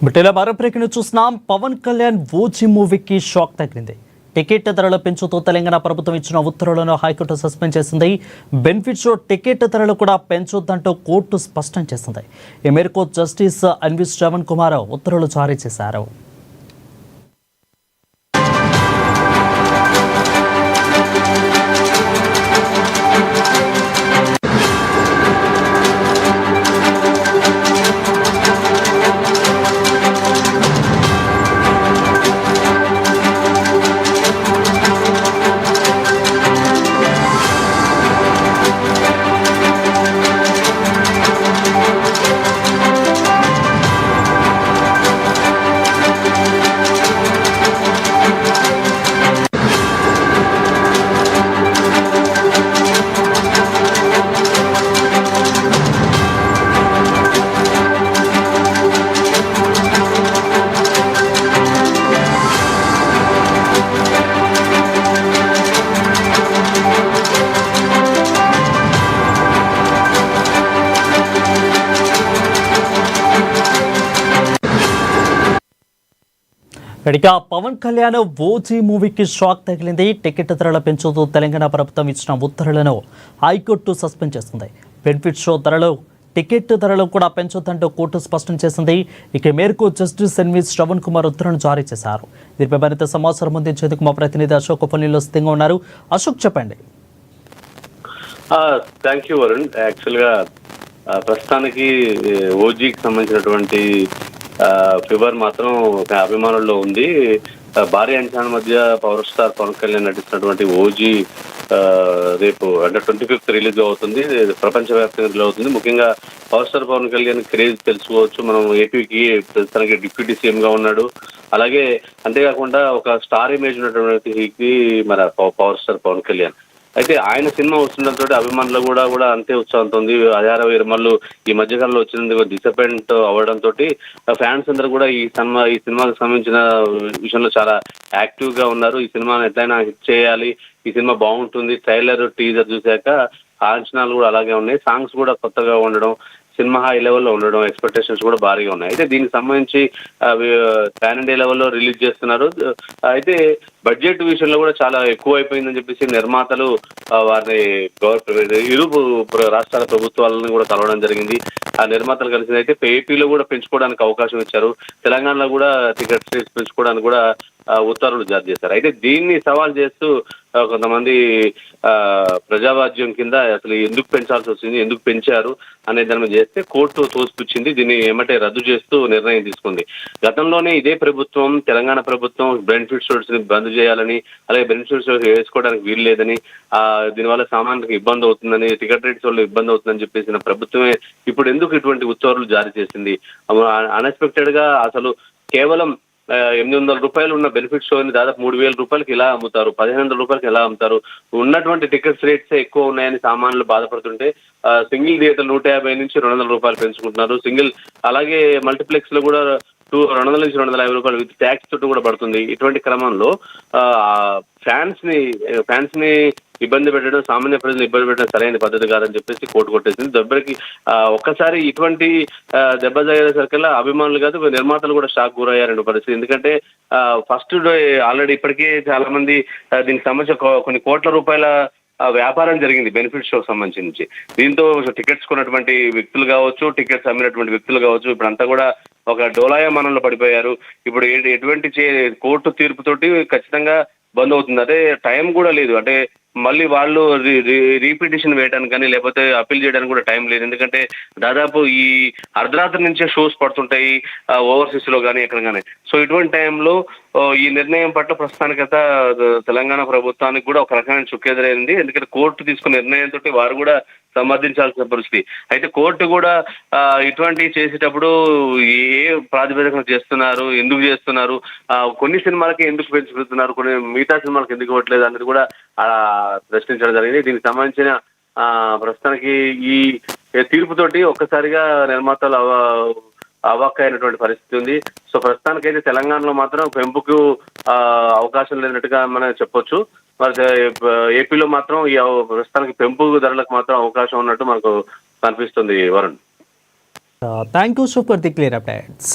బుట్టెల మరొకరిని చూస్తున్నాం. పవన్ కళ్యాణ్ ఓజీ మూవీకి షాక్ తగిలింది. టికెట్ ధరల పెంచుతూ తెలంగాణ ప్రభుత్వం ఇచ్చిన ఉత్తర్వులను హైకోర్టు సస్పెండ్ చేసింది. బెనిఫిట్ షో టికెట్ ధరలు కూడా పెంచొద్దంటూ కోర్టు స్పష్టం చేసింది. ఈ మేరకు జస్టిస్ ఎన్వి శ్రవణ్ కుమార్ ఉత్తర్వులు జారీ చేశారు. ఇక పవన్ కళ్యాణ్ ఓజీ మూవీకి షాక్ తగిలింది. టికెట్ ధరల పెంచుతూ తెలంగాణ ప్రభుత్వం ఇచ్చిన ఉత్తర్వులను హైకోర్టు సస్పెండ్ చేసింది. బెనిఫిట్ షో ధరలు టికెట్ ధరలు కూడా పెంచొద్దంటూ కోర్టు స్పష్టం చేసింది. ఇక మేరకు జస్టిస్ ఎన్వి శ్రవణ్ కుమార్ ఉత్తర్వులను జారీ చేశారు. దీనిపై మరింత సమాచారం అందించేందుకు మా ప్రతినిధి అశోక్ పల్లిలో సిద్ధంగా ఉన్నారు. అశోక్, చెప్పండి. Thank you Varun. యాక్చువల్గా ప్రస్తుతానికి ఓజీకి సంబంధించినటువంటి ఫీవర్ మాత్రం అభిమానుల్లో ఉంది. భారీ అంచనాల మధ్య పవర్ స్టార్ పవన్ కళ్యాణ్ నటిస్తున్నటువంటి ఓజీ రేపు అంటే 25th రిలీజ్ అవుతుంది. ప్రపంచవ్యాప్తంగా రిలీజ్ అవుతుంది. ముఖ్యంగా power star Pawan Kalyan craze తెలుసుకోవచ్చు. మనం ఏపీకి ప్రస్తుతానికి డిప్యూటీ సీఎం గా ఉన్నాడు. అలాగే అంతేకాకుండా ఒక స్టార్ ఇమేజ్ ఉన్నటువంటి మన పవర్ స్టార్ పవన్ కళ్యాణ్. అయితే ఆయన సినిమా వస్తుండటంతో అభిమానులు కూడా అంతే ఉత్సాహంతో ఉంది. 60 మళ్ళీ ఈ మధ్యకాలంలో వచ్చినందుకు డిసప్పాయింట్ అవ్వడంతో ఫ్యాన్స్ అందరూ కూడా ఈ సినిమాకి సంబంధించిన విషయంలో చాలా యాక్టివ్ గా ఉన్నారు. ఈ సినిమాని ఎట్లయినా హిట్ చేయాలి, ఈ సినిమా బాగుంటుంది. ట్రైలర్, టీజర్ చూశాక అంచనాలు కూడా అలాగే ఉన్నాయి. సాంగ్స్ కూడా కొత్తగా ఉండడం, సినిమా హై లెవెల్లో ఉండడం, ఎక్స్పెక్టేషన్స్ కూడా భారీగా ఉన్నాయి. అయితే దీనికి సంబంధించి పాన్ ఇండియా లెవెల్లో రిలీజ్ చేస్తున్నారు. అయితే బడ్జెట్ విషయంలో కూడా చాలా ఎక్కువ అయిపోయిందని చెప్పేసి నిర్మాతలు వారిని ఇరు రాష్ట్రాల ప్రభుత్వాలను కూడా కలవడం జరిగింది. ఆ నిర్మాతలు కలిసి అయితే ఏపీలో కూడా పెంచుకోవడానికి అవకాశం ఇచ్చారు. తెలంగాణలో కూడా టికెట్ రేట్స్ పెంచుకోవడానికి కూడా ఉత్తర్వులు జారీ చేశారు. అయితే దీన్ని సవాల్ చేస్తూ కొంతమంది ప్రజావాజ్యం కింద అసలు ఎందుకు పెంచాల్సి వచ్చింది, ఎందుకు పెంచారు అనే దాని మీద చేస్తే కోర్టు తోసిపుచ్చింది. దీన్ని ఏమంటే రద్దు చేస్తూ నిర్ణయం తీసుకుంది. గతంలోనే ఇదే ప్రభుత్వం, తెలంగాణ ప్రభుత్వం బెనిఫిట్ షోస్ ని బంద్ చేయాలని, అలాగే బెనిఫిట్ షోస్ వేసుకోవడానికి వీలు లేదని, దీనివల్ల సామాన్యులకు ఇబ్బంది అవుతుందని, టికెట్ రేట్స్ వల్ల ఇబ్బంది అవుతుందని చెప్పేసిన ప్రభుత్వమే ఇప్పుడు ఎందుకు ఇటువంటి ఉత్తర్వులు జారీ చేసింది? అన్ఎక్స్పెక్టెడ్ గా అసలు కేవలం 800 రూపాయలు ఉన్న బెనిఫిట్ షోని దాదాపు 3000 రూపాయలకి ఎలా అమ్ముతారు, 1500 రూపాయలకి ఎలా అమ్ముతారు? ఉన్నటువంటి టికెట్స్ రేట్స్ ఎక్కువ ఉన్నాయని సామాన్యులు బాధపడుతుంటే సింగిల్ థియేటర్ 150 నుంచి 200 రూపాయలు పెంచుకుంటున్నారు. సింగిల్ అలాగే మల్టీప్లెక్స్ లో కూడా 200 నుంచి 250 రూపాయలు విత్ ట్యాక్స్ చుట్టూ కూడా పడుతుంది. ఇటువంటి క్రమంలో ఫ్యాన్స్ ని ఇబ్బంది పెట్టడం, సామాన్య ప్రజలు ఇబ్బంది పెట్టడం సరైన పద్ధతి కాదని చెప్పేసి కోర్టు కొట్టేసింది. దెబ్బకి ఒక్కసారి ఇటువంటి దెబ్బ జరిగేసరికల్లా అభిమానులు కాదు, నిర్మాతలు కూడా షాక్ గురయ్యారనే పరిస్థితి. ఎందుకంటే ఫస్ట్ డే ఆల్రెడీ ఇప్పటికే చాలా మంది దీనికి సంబంధించిన కొన్ని కోట్ల రూపాయల వ్యాపారం జరిగింది బెనిఫిట్ షోకి సంబంధించి. దీంతో టికెట్స్ కొన్నటువంటి వ్యక్తులు కావచ్చు, టికెట్స్ అమ్మినటువంటి వ్యక్తులు కావచ్చు, ఇప్పుడు అంతా కూడా ఒక డోలాయమానంలో పడిపోయారు. ఇప్పుడు ఎటువంటి కోర్టు తీర్పుతోటి ఖచ్చితంగా బంద్ అవుతుంది. అదే టైం కూడా లేదు. అంటే మళ్ళీ వాళ్ళు రీపిటిషన్ వేయడానికి కానీ లేకపోతే అప్పీల్ చేయడానికి కూడా టైం లేదు. ఎందుకంటే దాదాపు ఈ అర్ధరాత్రి నుంచే షోస్ పడుతుంటాయి ఓవర్సీస్ లో కానీ ఎక్కడ కానీ. సో ఇటువంటి టైంలో ఈ నిర్ణయం పట్ల ప్రస్తుతానికంతా తెలంగాణ ప్రభుత్వానికి కూడా ఒక రకమైన చుక్కెదురైంది. ఎందుకంటే కోర్టు తీసుకున్న నిర్ణయంతో వారు కూడా సమర్థించాల్సిన పరిస్థితి. అయితే కోర్టు కూడా ఇటువంటివి చేసేటప్పుడు ఏ ప్రాతిపదికన చేస్తున్నారు, ఎందుకు చేస్తున్నారు, కొన్ని సినిమాలకి ఎందుకు పెంచుతున్నారు, కొన్ని మిగతా సినిమాలకు ఎందుకు ఇవ్వట్లేదు అనేది కూడా ప్రశ్నించడం జరిగింది. దీనికి సంబంధించిన ప్రస్తుతానికి ఈ తీర్పుతోటి ఒక్కసారిగా నిర్మాతలు అవాక్కైనటువంటి పరిస్థితి ఉంది. సో ప్రస్తుతానికైతే తెలంగాణలో మాత్రం పెంపుకు అవకాశం లేనట్టుగా మనం చెప్పొచ్చు. మరి ఏపీలో మాత్రం ఈ ప్రస్తుతానికి పెంపు ధరలకు మాత్రం అవకాశం ఉన్నట్టు మనకు కనిపిస్తుంది. Varun, thank you for the clear updates.